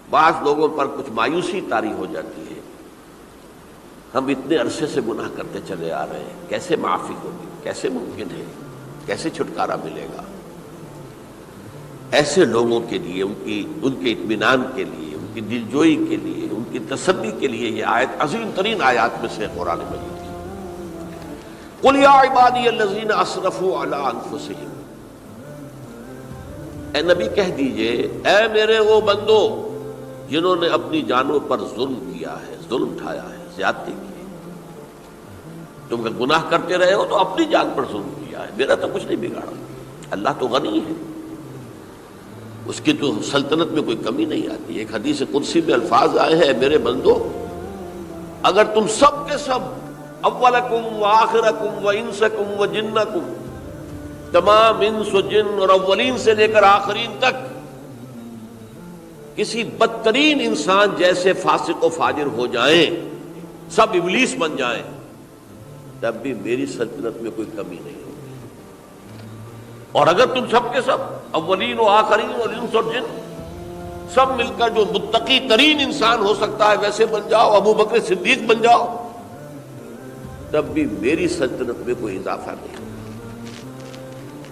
بعض لوگوں پر کچھ مایوسی طاری ہو جاتی ہے، ہم اتنے عرصے سے گناہ کرتے چلے آ رہے ہیں، کیسے معافی ہوگی، کیسے ممکن ہے، کیسے چھٹکارا ملے گا؟ ایسے لوگوں کے لیے ان کے اطمینان کے لیے، ان کی دلجوئی کے لیے، ان کی تسلی کے لیے یہ آیت عظیم ترین آیات میں سے قرآن مجید کی۔ قل یا عبادی الذین اسرفوا علی انفسہم، اے نبی کہہ دیجئے، اے میرے وہ بندو جنہوں نے اپنی جانوں پر ظلم کیا ہے، ظلم اٹھایا ہے، زیادتی کی ہے۔ تم اگر گناہ کرتے رہے ہو تو اپنی جان پر ظلم کیا ہے، میرا تو کچھ نہیں بگاڑا، اللہ تو غنی ہے، اس کی تو سلطنت میں کوئی کمی نہیں آتی۔ ایک حدیث قدسی میں الفاظ آئے ہیں، میرے بندو اگر تم سب کے سب، اولکم و آخرکم و انسکم و جنکم، تمام انس و جن اور اولین سے لے کر آخرین تک کسی بدترین انسان جیسے فاسق و فاجر ہو جائیں، سب ابلیس بن جائیں، تب بھی میری سلطنت میں کوئی کمی نہیں ہوگی۔ اور اگر تم سب کے سب، اولین و آخرین اور انس اور جن، سب مل کر جو متقی ترین انسان ہو سکتا ہے ویسے بن جاؤ، ابو بکر صدیق بن جاؤ، تب بھی میری سلطنت میں کوئی اضافہ نہیں ہوگا۔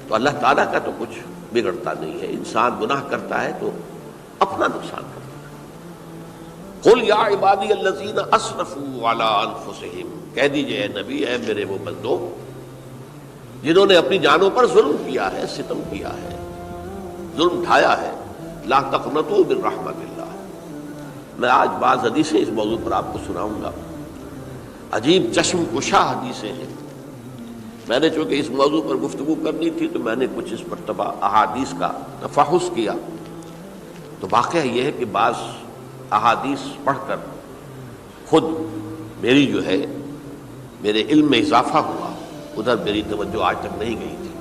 تو اللہ تعالیٰ کا تو کچھ بگڑتا نہیں ہے، انسان گناہ کرتا ہے تو اپنا نقصان کرتا ہے۔ قل یا عبادی الذین اسرفوا علی انفسہم، کہہ دیجئے اے نبی، اے میرے وہ بندو جنہوں نے اپنی جانوں پر ظلم کیا ہے، ستم کیا ہے، ظلم اٹھایا ہے، لا تقنطوا من رحمت اللہ۔ میں آج بعض حدیثیں اس موضوع پر آپ کو سناؤں گا، عجیب چشم کشا حدیثیں ہیں۔ میں نے چونکہ اس موضوع پر گفتگو کرنی تھی تو میں نے کچھ اس مرتبہ احادیث کا تفحص کیا، تو واقعہ یہ ہے کہ بعض احادیث پڑھ کر خود میری جو ہے میرے علم میں اضافہ ہوا، ادھر میری توجہ آج تک نہیں گئی تھی۔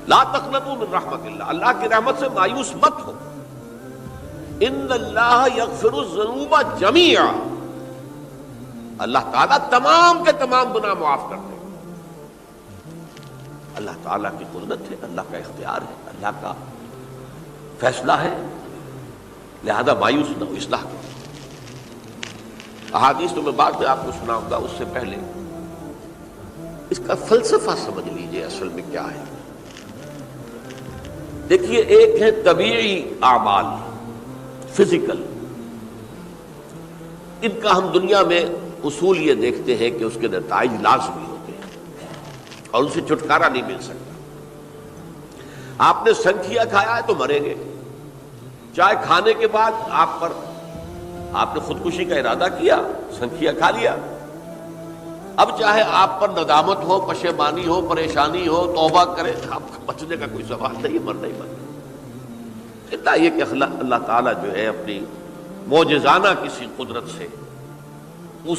لا تقنطوا من رحمت اللہ، اللہ کی رحمت سے مایوس مت ہو۔ ان اللہ یغفر الذنوب جميعا، اللہ تعالیٰ تمام کے تمام گناہ معاف کرتے ہیں۔ اللہ تعالیٰ کی قدرت ہے، اللہ کا اختیار ہے، اللہ کا فیصلہ ہے، لہذا مایوس نہ ہو، اصلاح کرو۔ احادیث تو میں بعد میں آپ کو سناؤں گا، اس سے پہلے اس کا فلسفہ سمجھ لیجئے اصل میں کیا ہے۔ دیکھیے، ایک ہے طبیعی اعمال، فزیکل، ان کا ہم دنیا میں اصول یہ دیکھتے ہیں کہ اس کے نتائج لازمی ہوتے ہیں اور ان سے چھٹکارا نہیں مل سکتا۔ آپ نے سنکھیا کھایا ہے تو مریں گے، چائے کھانے کے بعد آپ نے خودکشی کا ارادہ کیا، سنکھیا کھا لیا، اب چاہے آپ پر ندامت ہو، پشیمانی ہو، پریشانی ہو، توبہ کریں، آپ کا بچنے کا کوئی سوال نہیں، مرنا ہی مرنا۔ اتنا یہ کہ اللہ تعالیٰ جو ہے اپنی معجزانہ کسی قدرت سے اس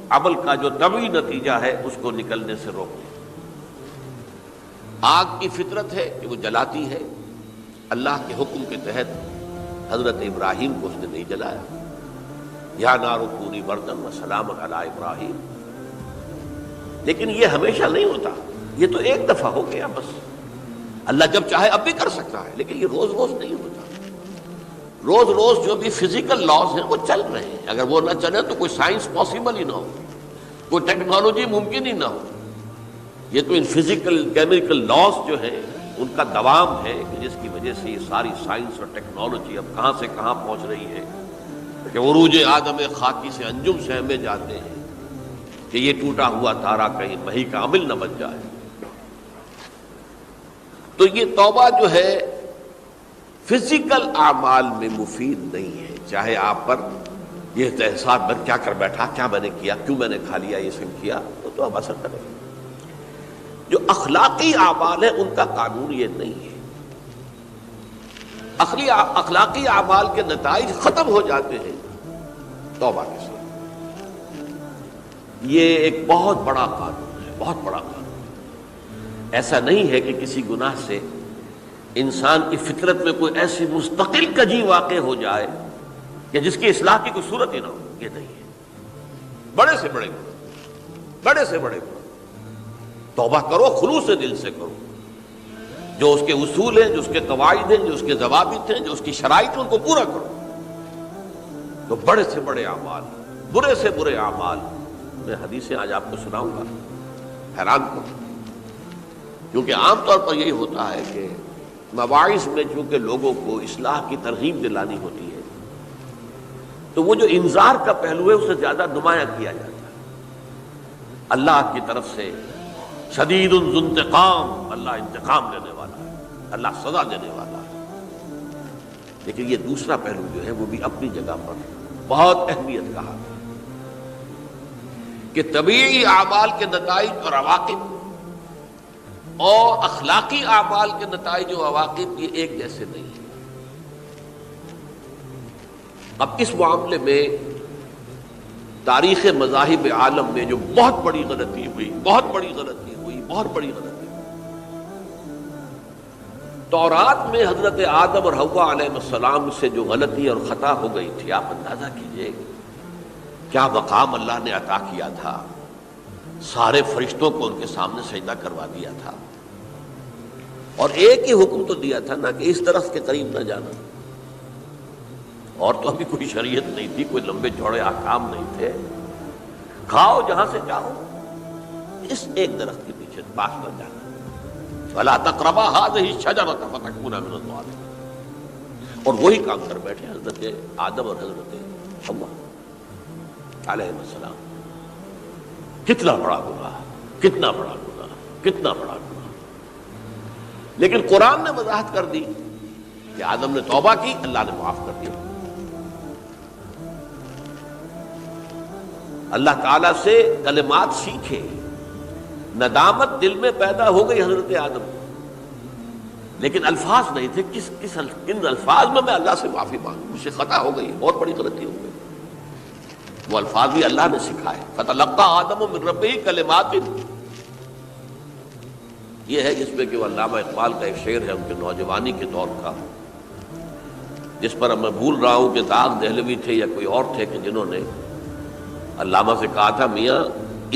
عمل کا جو طبعی نتیجہ ہے اس کو نکلنے سے روک دے۔ آگ کی فطرت ہے کہ وہ جلاتی ہے، اللہ کے حکم کے تحت حضرت ابراہیم کو اس نے نہیں جلایا، یا نار کونی بردن وسلام علی ابراہیم۔ لیکن یہ ہمیشہ نہیں ہوتا، یہ تو ایک دفعہ ہو گیا بس۔ اللہ جب چاہے اب بھی کر سکتا ہے، لیکن یہ روز روز نہیں ہوتا۔ روز روز جو بھی فزیکل لاز ہیں وہ چل رہے ہیں، اگر وہ نہ چلے تو کوئی سائنس پاسبل ہی نہ ہو، کوئی ٹیکنالوجی ممکن ہی نہ ہو۔ یہ تو ان فزیکل کیمیکل لاز جو ہیں ان کا دوام ہے کہ جس کی وجہ سے یہ ساری سائنس اور ٹیکنالوجی اب کہاں سے کہاں پہنچ رہی ہے کہ عروج آدم خاکی سے انجم سہمے جاتے ہیں کہ یہ ٹوٹا ہوا تارا کہیں مہی کا عامل نہ بن جائے۔ تو یہ توبہ جو ہے فزیکل اعمال میں مفید نہیں ہے، چاہے آپ پر یہ احساس میں کیا کر بیٹھا، کیا میں نے کیا، کیوں میں نے کھا لیا، یہ سب کیا، تو اب اثر کرے گا۔ جو اخلاقی اعمال ہیں ان کا قانون یہ نہیں ہے۔ اخلاقی اعمال کے نتائج ختم ہو جاتے ہیں توبہ کے ساتھ۔ یہ ایک بہت بڑا قانون ہے، بہت بڑا قانون۔ ایسا نہیں ہے کہ کسی گناہ سے انسان کی فطرت میں کوئی ایسی مستقل کجی واقع ہو جائے کہ جس کی اصلاح کی کوئی صورت ہی نہ ہو، یہ نہیں ہے۔ بڑے سے بڑے گناہ، بڑے سے بڑے گناہ توبہ کرو، خلوص دل سے کرو، جو اس کے اصول ہیں، جو اس کے قواعد ہیں، جو اس کے ضوابط ہیں، جو اس کی شرائط ہیں، ان کو پورا کرو۔ تو بڑے سے بڑے اعمال، برے سے برے اعمال، میں حدیثیں آج آپ کو سناؤں گا، حیران کو، کیونکہ عام طور پر یہی ہوتا ہے کہ مواعظ میں چونکہ لوگوں کو اصلاح کی ترغیب دلانی ہوتی ہے تو وہ جو انذار کا پہلو ہے اسے زیادہ نمایاں کیا جاتا ہے۔ اللہ کی طرف سے شدید ذو انتقام، اللہ انتقام لینے والا ہے، اللہ سزا دینے والا ہے، لیکن یہ دوسرا پہلو جو ہے وہ بھی اپنی جگہ پر بہت اہمیت کا حامل ہے کہ طبیعی اعمال کے نتائج اور عواقب اور اخلاقی اعمال کے نتائج و عواقب یہ ایک جیسے نہیں ہیں۔ اب اس معاملے میں تاریخ مذاہب عالم میں جو بہت بڑی غلطی ہوئی، بہت بڑی غلطی ہوئی، بہت بڑی غلطی ہوئی، تورات میں حضرت آدم اور حوا علیہ السلام سے جو غلطی اور خطا ہو گئی تھی، آپ اندازہ کیجئے کیا مقام اللہ نے عطا کیا تھا، سارے فرشتوں کو ان کے سامنے سجدہ کروا دیا تھا، اور ایک ہی حکم تو دیا تھا نا کہ اس درخت کے قریب نہ جانا، اور تو ابھی کوئی شریعت نہیں تھی، کوئی لمبے چوڑے احکام نہیں تھے، کھاؤ جہاں سے چاہو، اس ایک درخت کے پیچھے پاس نہ جانا، وَلَا تَقْرَبَا هَٰذِهِ الشَّجَرَةَ فَتَكُونَا مِنَ الظَّالِمِينَ، اور وہی کام کر بیٹھے حضرت آدم اور حضرت حوا علیہ السلام۔ کتنا بڑا گناہ، کتنا بڑا گناہ، کتنا بڑا گناہ، لیکن قرآن نے وضاحت کر دی کہ آدم نے توبہ کی، اللہ نے معاف کر دیا۔ اللہ تعالیٰ سے کلمات سیکھے، ندامت دل میں پیدا ہو گئی حضرت آدم، لیکن الفاظ نہیں تھے، کن الفاظ میں اللہ سے معافی مانگوں، مجھ سے خطا ہو گئی، بہت بڑی غلطی ہو گئی، وہ الفاظ بھی اللہ نے سکھائے، فَتَلَقَّىٰ آدَمُ مِن رَبِّهِ كَلِمَاتٍ، یہ ہے جس میں کہ وہ علامہ اقبال کا ایک شعر ہے ان کے نوجوانی کے دور کا، جس پر اب میں بھول رہا ہوں کہ داغ دہلوی تھے یا کوئی اور تھے کہ جنہوں نے علامہ سے کہا تھا میاں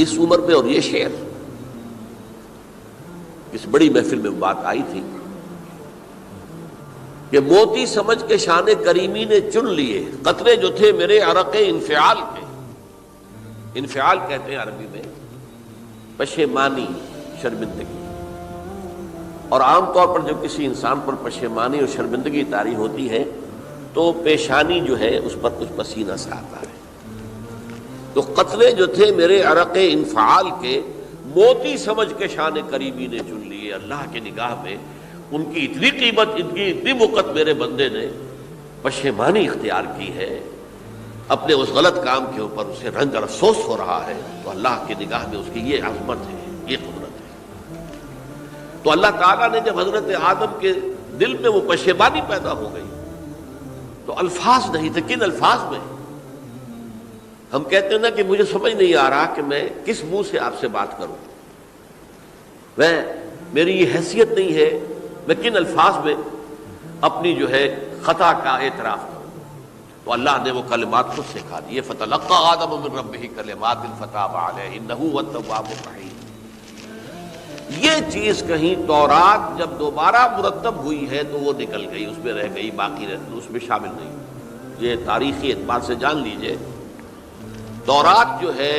اس عمر میں اور یہ شعر، اس بڑی محفل میں بات آئی تھی کہ موتی سمجھ کے شان کریمی نے چن لیے قطرے جو تھے میرے عرق انفعال کے، انفعال کہتے ہیں عربی میں پشیمانی، شرمندگی، اور عام طور پر جب کسی انسان پر پشیمانی اور شرمندگی طاری ہوتی ہے تو پیشانی جو ہے اس پر کچھ پسینہ سا آتا ہے، تو قطرے جو تھے میرے عرق انفعال کے موتی سمجھ کے شان کریمی نے چن لیے، اللہ کی نگاہ میں ان کی اتنی قیمت، ان کی اتنی وقت میرے بندے نے پشیمانی اختیار کی ہے، اپنے اس غلط کام کے اوپر اسے رنج اور افسوس ہو رہا ہے، تو اللہ کی نگاہ میں اس کی یہ عظمت ہے، یہ قدرت ہے۔ تو اللہ تعالیٰ نے جب حضرت آدم کے دل میں وہ پشیمانی پیدا ہو گئی تو الفاظ نہیں تھے، کن الفاظ میں؟ ہم کہتے ہیں نا کہ مجھے سمجھ نہیں آ رہا کہ میں کس منہ سے آپ سے بات کروں، میری یہ حیثیت نہیں ہے، میں کن الفاظ میں اپنی جو ہے خطا کا اعتراف کروں، تو اللہ نے وہ کلمات خود سکھا دیے، فَتَلَقَّىٰ آدَمُ مِن رَبِّهِ كَلِمَاتٍ فَتَابَ عَلَيْهِ إِنَّهُ هُوَ التَّوَّابُ الرَّحِيمُ۔ یہ چیز کہیں تورات جب دوبارہ مرتب ہوئی ہے تو وہ نکل گئی، اس میں رہ گئی، باقی اس میں شامل نہیں، یہ تاریخی اعتبار سے جان لیجئے۔ تورات جو ہے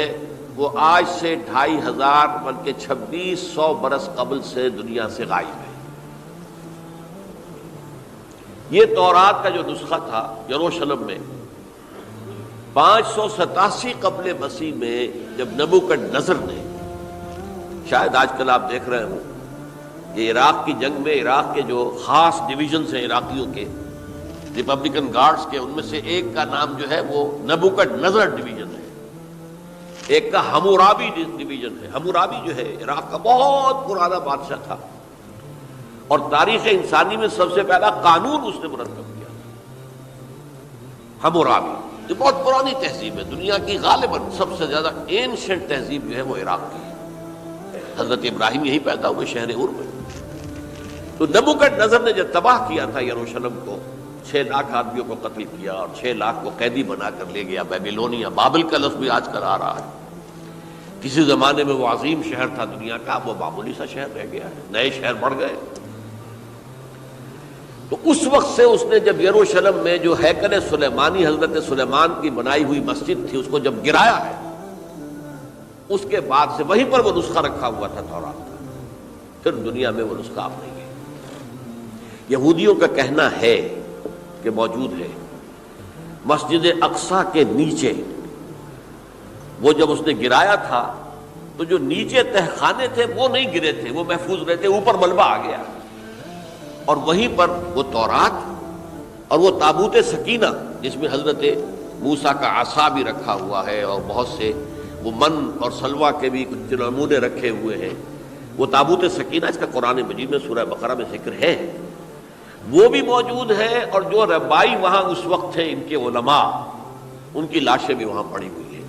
وہ آج سے 2500 بلکہ 2600 برس قبل سے دنیا سے غائب ہے۔ یہ تورات کا جو نسخہ تھا یروشلم میں 587 قبل مسیح میں جب نبوکدنضر نے، شاید آج کل آپ دیکھ رہے ہوں یہ عراق کی جنگ میں عراق کے جو خاص ڈویژنز ہیں عراقیوں کے، ریپبلکن گارڈز کے، ان میں سے ایک کا نام جو ہے وہ نبوکدنضر ڈویژن ہے، ایک کا حمورابی ڈویژن ہے۔ حمورابی جو ہے عراق کا بہت پرانا بادشاہ تھا، اور تاریخ انسانی میں سب سے پہلا قانون اس نے مرتب کیا۔ حمورابی یہ بہت پرانی تہذیب ہے، دنیا کی غالباً سب سے زیادہ اینشنٹ تہذیب جو ہے وہ عراق کی ہے، حضرت ابراہیم یہی پیدا ہوئے شہر عور میں۔ تو نبوکدنضر نے جب تباہ کیا تھا یروشلم کو، 6 لاکھ آدمیوں کو قتل کیا اور 6 لاکھ کو قیدی بنا کر لے گیا بیبیلونیا، بابل کا لفظ بھی آج کل آ رہا ہے، کسی زمانے میں وہ عظیم شہر تھا دنیا کا، وہ معمولی سا شہر رہ گیا ہے، نئے شہر بڑھ گئے۔ تو اس وقت سے اس نے جب یروشلم میں جو ہیکل سلیمانی حضرت سلیمان کی بنائی ہوئی مسجد تھی اس کو جب گرایا ہے، اس کے بعد سے وہیں پر وہ نسخہ رکھا ہوا تھا تورات کا، پھر دنیا میں وہ نسخہ اب نہیں ہے۔ یہودیوں کا کہنا ہے کہ موجود ہے مسجد اقصی کے نیچے، وہ جب اس نے گرایا تھا تو جو نیچے تہخانے تھے وہ نہیں گرے تھے، وہ محفوظ رہتے، اوپر ملبہ آ گیا، اور وہیں پر وہ تورات اور وہ تابوت سکینہ جس میں حضرت موسیٰ کا عصا بھی رکھا ہوا ہے اور بہت سے وہ من اور سلوہ کے بھی کچھ نمونے رکھے ہوئے ہیں، وہ تابوت سکینہ اس کا قرآن مجید میں سورہ بقرہ میں ذکر ہے، وہ بھی موجود ہے، اور جو ربائی وہاں اس وقت تھے ان کے علماء، ان کی لاشیں بھی وہاں پڑی ہوئی ہیں،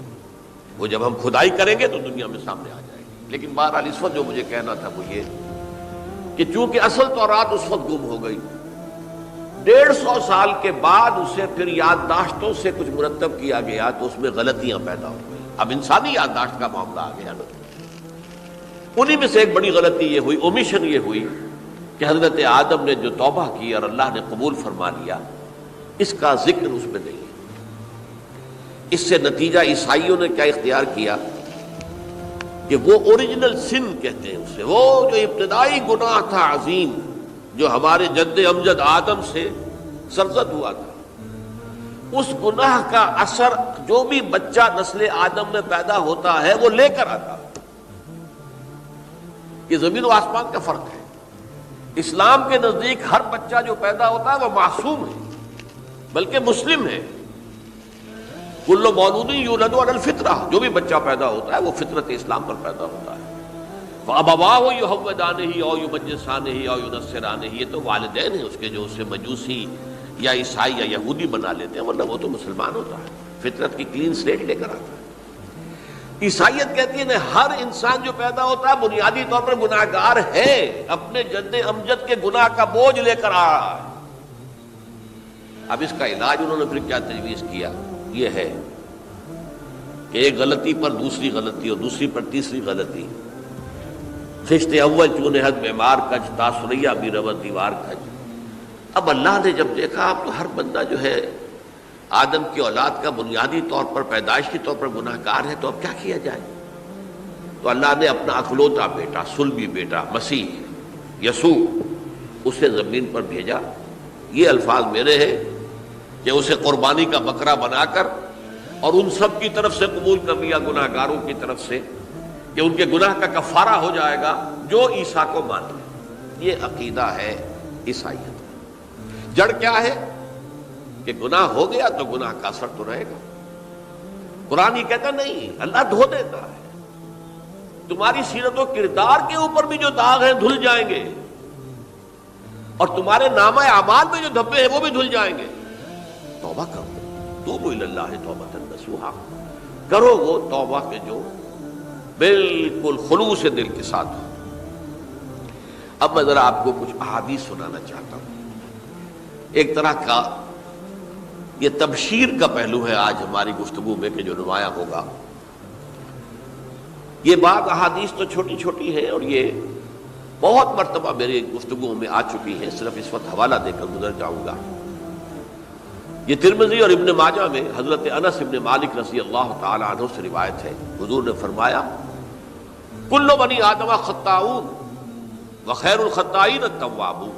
وہ جب ہم کھدائی کریں گے تو دنیا میں سامنے آ جائے گی۔ لیکن بہرحال اس وقت جو مجھے کہنا تھا وہ یہ کہ چونکہ اصل تورات اس وقت گم ہو گئی، 150 سال کے بعد اسے پھر یادداشتوں سے کچھ مرتب کیا گیا تو اس میں غلطیاں پیدا ہو گئی۔ اب انسانی یادداشت کا معاملہ آ گیا نا، انہی میں سے ایک بڑی غلطی یہ ہوئی، اومیشن یہ ہوئی کہ حضرت آدم نے جو توبہ کی اور اللہ نے قبول فرما لیا، اس کا ذکر اس میں نہیں ہے۔ اس سے نتیجہ عیسائیوں نے کیا اختیار کیا کہ وہ اوریجنل سن کہتے ہیں اسے، وہ جو ابتدائی گناہ تھا عظیم جو ہمارے جد امجد آدم سے سرزد ہوا تھا، اس گناہ کا اثر جو بھی بچہ نسل آدم میں پیدا ہوتا ہے وہ لے کر آتا ہے۔ یہ زمین و آسمان کا فرق ہے۔ اسلام کے نزدیک ہر بچہ جو پیدا ہوتا ہے وہ معصوم ہے، بلکہ مسلم ہے۔ کل مولود یولد علی الفطرہ، جو بھی بچہ پیدا ہوتا ہے وہ فطرت اسلام پر پیدا ہوتا ہے۔ فَأَبَوَاهُ يُهَوِّدَانِهِ أَوْ يُمَجِّسَانِهِ أَوْ يُنَصِّرَانِهِ، یہ تو والدین ہیں اس کے جو اسے مجوسی یا عیسائی یا یہودی بنا لیتے ہیں، ورنہ وہ تو مسلمان ہوتا ہے، فطرت کی کلین سلیٹ لے کر آتا ہے۔ عیسائیت کہتی ہے کہ ہر انسان جو پیدا ہوتا ہے بنیادی طور پر گناہگار ہے، اپنے جد امجد کے گناہ کا بوجھ لے کر آ رہا ہے۔ اب اس کا علاج انہوں نے پھر کیا تجویز کیا، یہ ہے کہ ایک غلطی پر دوسری غلطی اور دوسری پر تیسری غلطی، خشت اول چون حد معمار کج تاثریہ بھی رود دیوار کج۔ اب اللہ نے جب دیکھا اب تو ہر بندہ جو ہے آدم کی اولاد کا بنیادی طور پر پیدائشی طور پر گناہ گار ہے، تو اب کیا کیا جائے؟ تو اللہ نے اپنا اکلوتا بیٹا، صلبی بیٹا مسیح یسوع اسے زمین پر بھیجا۔ یہ الفاظ میرے ہیں کہ اسے قربانی کا بکرا بنا کر اور ان سب کی طرف سے قبول کر لیا، گناہ گاروں کی طرف سے، کہ ان کے گناہ کا کفارہ ہو جائے گا جو عیسیٰ کو مانے۔ یہ عقیدہ ہے عیسائیت۔ جڑ کیا ہے کہ گناہ ہو گیا تو گناہ کا اثر تو رہے گا۔ قرآن یہ کہتا نہیں، اللہ دھو دیتا ہے، تمہاری سیرت و کردار کے اوپر بھی جو داغ ہیں دھل جائیں گے، اور تمہارے نامہ اعمال میں جو دھبے ہیں وہ بھی دھل جائیں گے۔ توبہ کرو، توبوا الی اللہ توبۃ نصوحا، کرو وہ توبہ کے جو بالکل خلوص دل کے ساتھ ہو۔ اب میں ذرا آپ کو کچھ احادیث سنانا چاہتا ہوں، ایک طرح کا یہ تبشیر کا پہلو ہے آج ہماری گفتگو میں کہ جو نمایاں ہوگا۔ یہ بعض احادیث تو چھوٹی چھوٹی ہیں اور یہ بہت مرتبہ میری گفتگو میں آ چکی ہیں، صرف اس وقت حوالہ دے کر گزر جاؤں گا۔ یہ ترمذی اور ابن ماجہ میں حضرت انس ابن مالک رضی اللہ تعالی عنہ سے روایت ہے، حضور نے فرمایا کل بنی آدم خطاؤون وخیر الخطائین التوابون،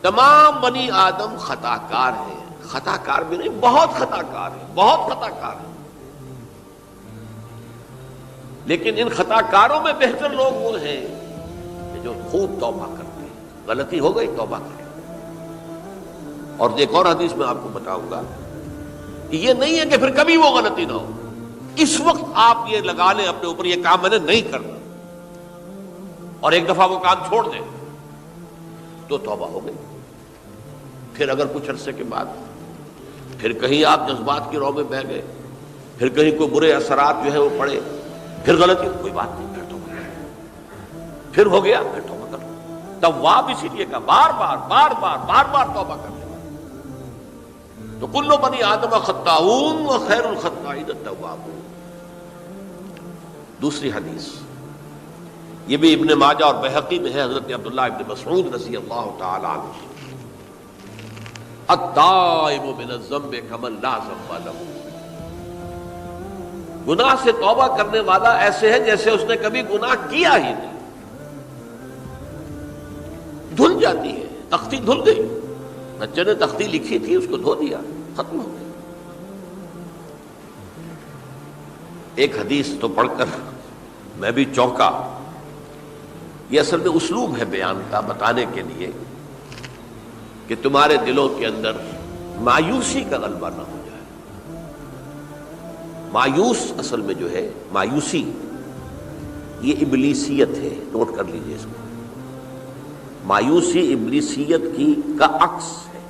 تمام بنی آدم خطا کار ہیں، خطا کار بھی نہیں، بہت خطا کار ہیں، بہت خطا کار ہیں، لیکن ان خطا کاروں میں بہتر لوگ وہ ہیں کہ جو خوب توبہ کرتے ہیں، غلطی ہو گئی توبہ کریں۔ اور ایک اور حدیث میں آپ کو بتاؤں گا کہ یہ نہیں ہے کہ پھر کبھی وہ غلطی نہ ہو، اس وقت آپ یہ لگا لیں اپنے اوپر یہ کام میں نے نہیں کرنا، اور ایک دفعہ وہ کام چھوڑ دیں تو توبہ ہو گئی۔ پھر اگر کچھ عرصے کے بعد پھر کہیں آپ جذبات کی رو میں بہہ گئے، پھر کہیں کوئی برے اثرات جو ہے وہ پڑے، پھر غلطی، کوئی بات نہیں، پھر توبہ کرو، پھر ہو گیا پھر توبہ کرو۔ تواب اسی لیے کا بار بار بار بار بار بار توبہ کرنے والا۔ تو کل بنی آدم خطاؤون وخیر الخطائین التوابون۔ دوسری حدیث یہ بھی ابن ماجہ اور بہقی میں ہے حضرت عبداللہ ابن مسعود رضی اللہ تعالی عنہ، التائب من الذنب کمن لا ذنب له، گناہ سے توبہ کرنے والا ایسے ہے جیسے اس نے کبھی گناہ کیا ہی نہیں۔ دھل جاتی ہے، تختی دھل گئی، بچے نے تختی لکھی تھی اس کو دھو دیا، ختم ہو گئی۔ ایک حدیث تو پڑھ کر میں بھی چونکا، یہ اصل میں اسلوب ہے بیان کا، بتانے کے لیے کہ تمہارے دلوں کے اندر مایوسی کا غلبہ نہ ہو جائے۔ مایوس اصل میں جو ہے مایوسی، یہ ابلیسیت ہے، نوٹ کر لیجئے اس کو۔ مایوسی ابلیسیت کا عکس ہے۔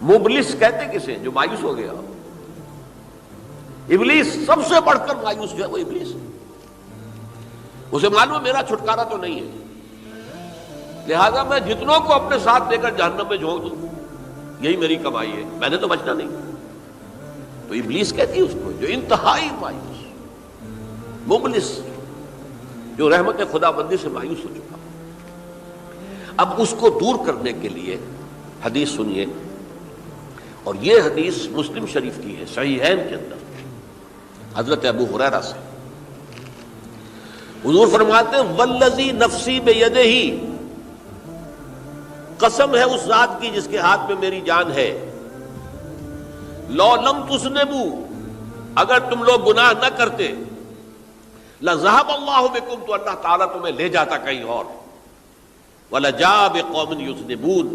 مبلس کہتے کسے؟ جو مایوس ہو گیا۔ ابلیس سب سے بڑھ کر مایوس جو ہے وہ ابلیس ہے، اسے معلوم ہے میرا چھٹکارا تو نہیں ہے، لہذا میں جتنوں کو اپنے ساتھ لے کر جہنم میں جھونک دوں، یہی میری کمائی ہے، میں نے تو بچنا نہیں۔ تو ابلیس کہتی ہے اس کو جو انتہائی مایوس، مبلس، جو رحمت خدا بندی سے مایوس ہو چکا۔ اب اس کو دور کرنے کے لیے حدیث سنیے، اور یہ حدیث مسلم شریف کی ہے، صحیحین کے اندر، حضرت ابو ہریرہ سے۔ حضور فرماتے ہیں والذی نفسی بیدہ، قسم ہے اس ذات کی جس کے ہاتھ میں میری جان ہے، لو لم تذنبوا، اگر تم لوگ گناہ نہ کرتے، لذهب اللہ بکم، تو اللہ تعالیٰ تمہیں لے جاتا کہیں اور، ولجاء بقوم یذنبون،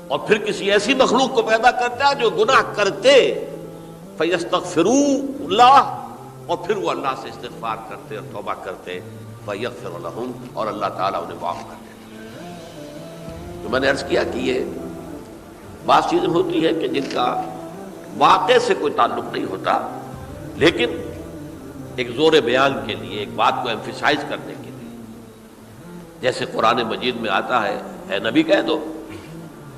اور پھر کسی ایسی مخلوق کو پیدا کرتا جو گناہ کرتے، فیستغفروا اللہ، اور پھر وہ اللہ سے استغفار کرتے اور توبہ کرتے، فیغفر لہم، اور اللہ تعالیٰ انہیں معاف کر دیتا۔ تو میں نے عرض کیا کہ یہ بعض چیزیں ہوتی ہیں کہ جن کا واقع سے کوئی تعلق نہیں ہوتا، لیکن ایک زور بیان کے لیے، ایک بات کو ایمفیسائز کرنے کے لیے، جیسے قرآن مجید میں آتا ہے، اے نبی کہہ دو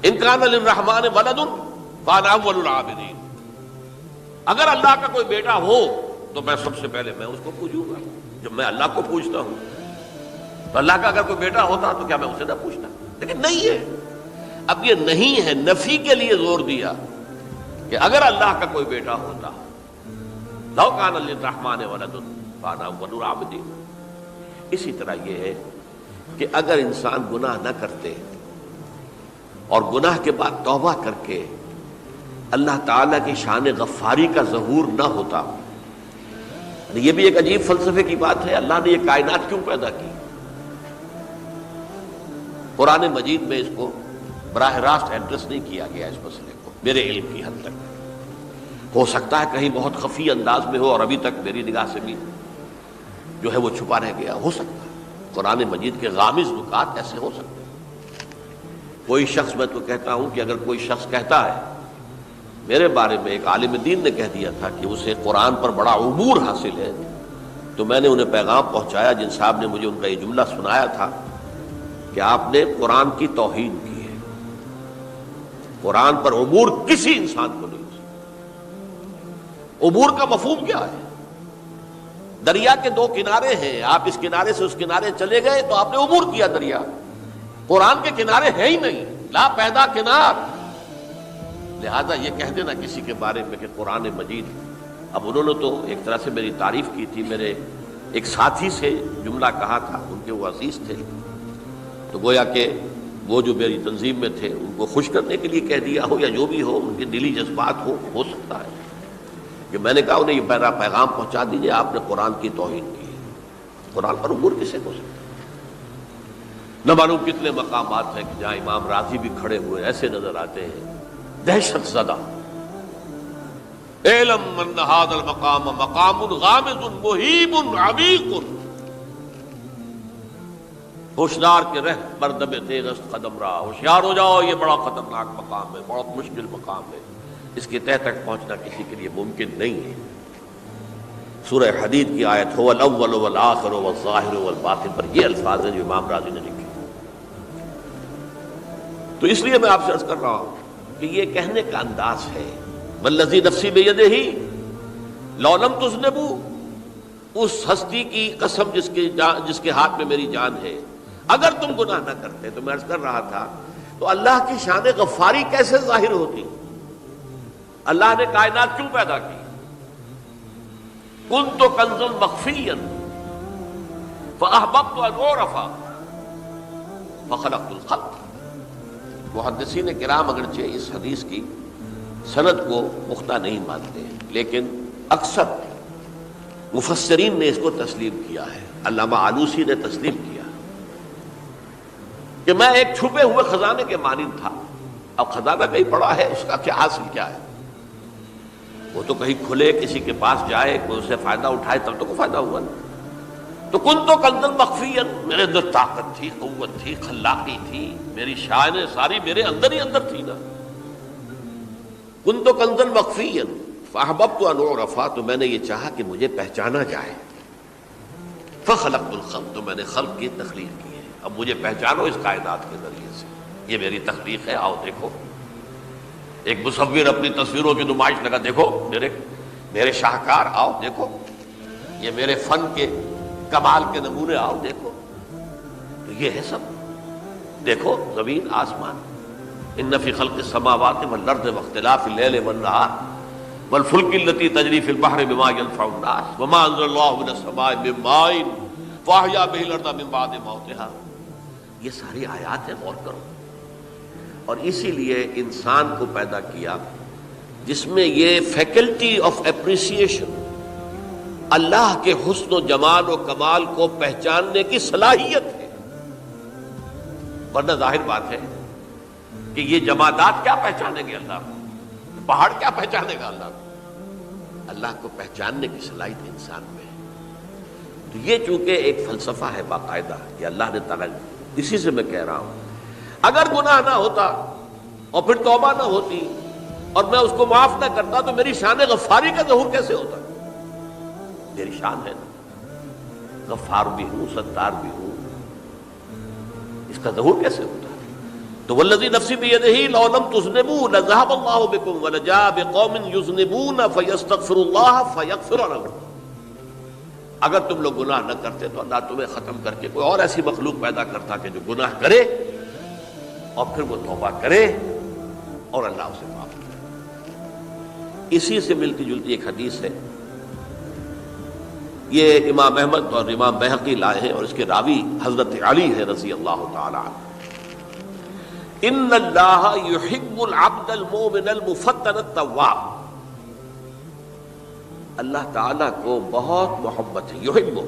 ان کان للرحمن ولد فانا اول العابدین، اگر اللہ کا کوئی بیٹا ہو تو میں سب سے پہلے میں اس کو پوجوں گا۔ جب میں اللہ کو پوجتا ہوں تو اللہ کا اگر کوئی بیٹا ہوتا تو کیا میں اسے نہ پوچھتا؟ لیکن نہیں ہے۔ اب یہ نہیں ہے، نفی کے لیے زور دیا کہ اگر اللہ کا کوئی بیٹا ہوتا، لو کان للرحمن ولد فانا اول العابدین۔ اسی طرح یہ ہے کہ اگر انسان گناہ نہ کرتے اور گناہ کے بعد توبہ کر کے اللہ تعالیٰ کی شان غفاری کا ظہور نہ ہوتا، یہ بھی ایک عجیب فلسفے کی بات ہے، اللہ نے یہ کائنات کیوں پیدا کی؟ قرآن مجید میں اس کو براہ راست ایڈریس نہیں کیا گیا، اس مسئلے کو میرے علم کی حد تک۔ ہو سکتا ہے کہیں بہت خفی انداز میں ہو اور ابھی تک میری نگاہ سے بھی جو ہے وہ چھپا رہ گیا، ہو سکتا ہے قرآن مجید کے غامض نکات ایسے ہو سکتے ہیں۔ کوئی شخص، میں تو کہتا ہوں کہ اگر کوئی شخص کہتا ہے، میرے بارے میں ایک عالم دین نے کہہ دیا تھا کہ اسے قرآن پر بڑا عبور حاصل ہے، تو میں نے انہیں پیغام پہنچایا، جن صاحب نے مجھے ان کا یہ جملہ سنایا تھا کہ آپ نے قرآن کی توہین کی ہے، قرآن پر عبور کسی انسان کو نہیں ہو سکتا۔ عبور کا مفہوم کیا ہے؟ دریا کے دو کنارے ہیں، آپ اس کنارے سے اس کنارے چلے گئے تو آپ نے عبور کیا دریا۔ قرآن کے کنارے ہیں ہی نہیں، لا پیدا کنار۔ لہذا یہ کہہ دینا کسی کے بارے میں کہ قرآن مجید، اب انہوں نے تو ایک طرح سے میری تعریف کی تھی، میرے ایک ساتھی سے جملہ کہا تھا، ان کے وہ عزیز تھے، تو گویا کہ وہ جو میری تنظیم میں تھے ان کو خوش کرنے کے لیے کہہ دیا ہو یا جو بھی ہو، ان کے دلی جذبات ہو سکتا ہے کہ میں نے کہا انہیں یہ میرا پیغام پہنچا دیجیے، آپ نے قرآن کی توہین کی ہے۔ قرآن پر عبور کسے ہو سکتا ہے؟ نہ معلوم کتنے مقامات ہیں کہ جہاں امام راضی بھی کھڑے ہوئے ایسے نظر آتے ہیں، دہشت زدہ، اعلم ان ھذا المقام مقام غامض مہیب عمیق، ہوشیار کے رہ بردم تیغست قدم رہا، ہوشیار ہو جاؤ، یہ بڑا خطرناک مقام ہے، بہت مشکل مقام ہے، اس کے تہ تک پہنچنا کسی کے لیے ممکن نہیں ہے۔ سورہ حدید کی آیت هو الاول والآخر والظاہر والباطن پر یہ الفاظ ہیں جو امام راضی نے لکھے۔ تو اس لیے میں آپ سے عرض کر رہا ہوں کہ یہ کہنے کا انداز ہے، والذی نفسی بیدہ لو لم تذنبوا، اس ہستی کی قسم جس کے ہاتھ میں میری جان ہے، اگر تم گناہ نہ کرتے، تو میں عرض کر رہا تھا تو اللہ کی شان غفاری کیسے ظاہر ہوتی؟ اللہ نے کائنات کیوں پیدا کی؟ کنت کنزا مخفیا فاحببت ان اعرف فخلقت الخلق۔ محدثین کرام اگرچہ اس حدیث کی سند کو پختہ نہیں مانتے، لیکن اکثر مفسرین نے اس کو تسلیم کیا ہے۔ علامہ آلوسی نے تسلیم کیا کہ میں ایک چھپے ہوئے خزانے کے مانند تھا۔ اب خزانہ کہیں پڑا ہے، اس کا کیا حاصل کیا ہے؟ وہ تو کہیں کھلے، کسی کے پاس جائے، کوئی اسے فائدہ اٹھائے، تب تو کوئی فائدہ ہوا نا۔ تو کن تو کنزا مخفیا، میرے اندر طاقت تھی، قوت تھی، خلاقی تھی، میری شانیں ساری میرے اندر ہی اندر تھی نا۔ کن تو کنزا مخفیا فاحببت ان اعرف، تو میں نے یہ چاہا کہ مجھے پہچانا جائے۔ فخلقت الخلق، تو میں نے خلق کی تخلیق کی ہے۔ اب مجھے پہچانو اس کائنات کے ذریعے سے، یہ میری تخلیق ہے، آؤ دیکھو۔ ایک مصور اپنی تصویروں کی نمائش لگا، دیکھو میرے شاہکار، آؤ دیکھو، یہ میرے فن کے کمال کے نمونے، آؤ دیکھو۔ تو یہ ہے سب، دیکھو زمین آسمان، ان فی خلق السماوات والارض واختلاف اللیل والنہار والفلک التی تجری فی البحر بما ینفع الناس وما انزل اللہ من السماء من ماء فاحیا بہ الارض من بعد موتها۔ یہ ساری آیات ہیں، غور کرو۔ اور اسی لیے انسان کو پیدا کیا جس میں یہ فیکلٹی آف اپریسیشن، اللہ کے حسن و جمال و کمال کو پہچاننے کی صلاحیت ہے۔ ورنہ ظاہر بات ہے کہ یہ جمادات کیا پہچانیں گے اللہ کو؟ پہاڑ کیا پہچانے گا اللہ کو؟ اللہ کو پہچاننے کی صلاحیت انسان میں ہے۔ تو یہ چونکہ ایک فلسفہ ہے باقاعدہ کہ اللہ نے تعالیٰ، اسی سے میں کہہ رہا ہوں اگر گناہ نہ ہوتا اور پھر توبہ نہ ہوتی اور میں اس کو معاف نہ کرتا تو میری شان غفاری کا ظہور کیسے ہوتا؟ میری شان ہے نا، غفار بھی ہوں، ستار بھی ہوں، اس کا ظہور کیسے ہوتا؟ تو والذی نفسی بیدہ لو لم تذنبوا لذهب اللہ بکم ولجاء بقوم یذنبون فیستغفروا اللہ فیغفر لهم۔ اگر تم لوگ گناہ نہ کرتے تو اللہ تمہیں ختم کر کے کوئی اور ایسی مخلوق پیدا کرتا کہ جو گناہ کرے اور پھر وہ توبہ کرے اور اللہ اسے معاف کرے۔ اسی سے ملتی جلتی ایک حدیث ہے، یہ امام احمد اور امام بہقی لائے ہیں، اور اس کے راوی حضرت علی ہے رضی اللہ تعالی عنہ۔ ان اللہ یحب العبد المؤمن المفتن التواب، اللہ تعالیٰ کو بہت محبت ہے، یحب۔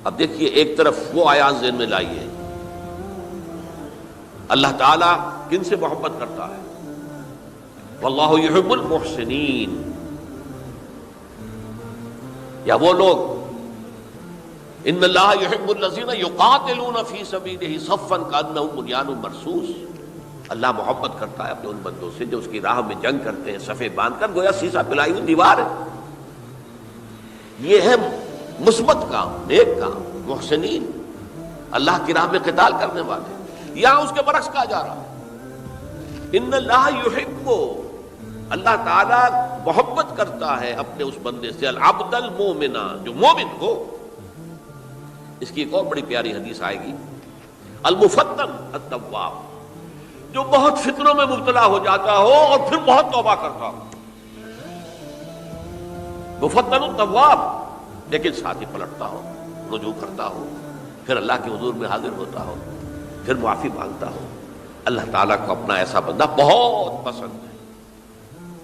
اب دیکھیے ایک طرف وہ آیات ذہن میں لائیے، اللہ تعالیٰ کن سے محبت کرتا ہے؟ واللہ یحب المحسنین، یا وہ لوگ ان اللہ یحب الذین یقاتلون فی سبیلہ صفا کانہم بنیان مرصوص، اللہ محبت کرتا ہے اپنے ان بندوں سے جو اس کی راہ میں جنگ کرتے ہیں صفے باندھ کر، گویا سیسا پلائی ہوئی دیوار ہے۔ یہ ہے مثبت کام، نیک کام، محسنین، اللہ کی راہ میں قتال کرنے والے۔ یہاں اس کے برعکس کہا جا رہا ہے ان اللہ یحب، اللہ تعالیٰ محبت کرتا ہے اپنے اس بندے سے، العبد المومن، جو مومن ہو۔ اس کی ایک اور بڑی پیاری حدیث آئے گی، المفتن التواب، جو بہت فتنوں میں مبتلا ہو جاتا ہو اور پھر بہت توبہ کرتا ہو، مفتن التواب، لیکن ساتھ ہی پلٹتا ہو، رجوع کرتا ہو، پھر اللہ کے حضور میں حاضر ہوتا ہو، پھر معافی مانگتا ہو۔ اللہ تعالیٰ کو اپنا ایسا بندہ بہت پسند ہے۔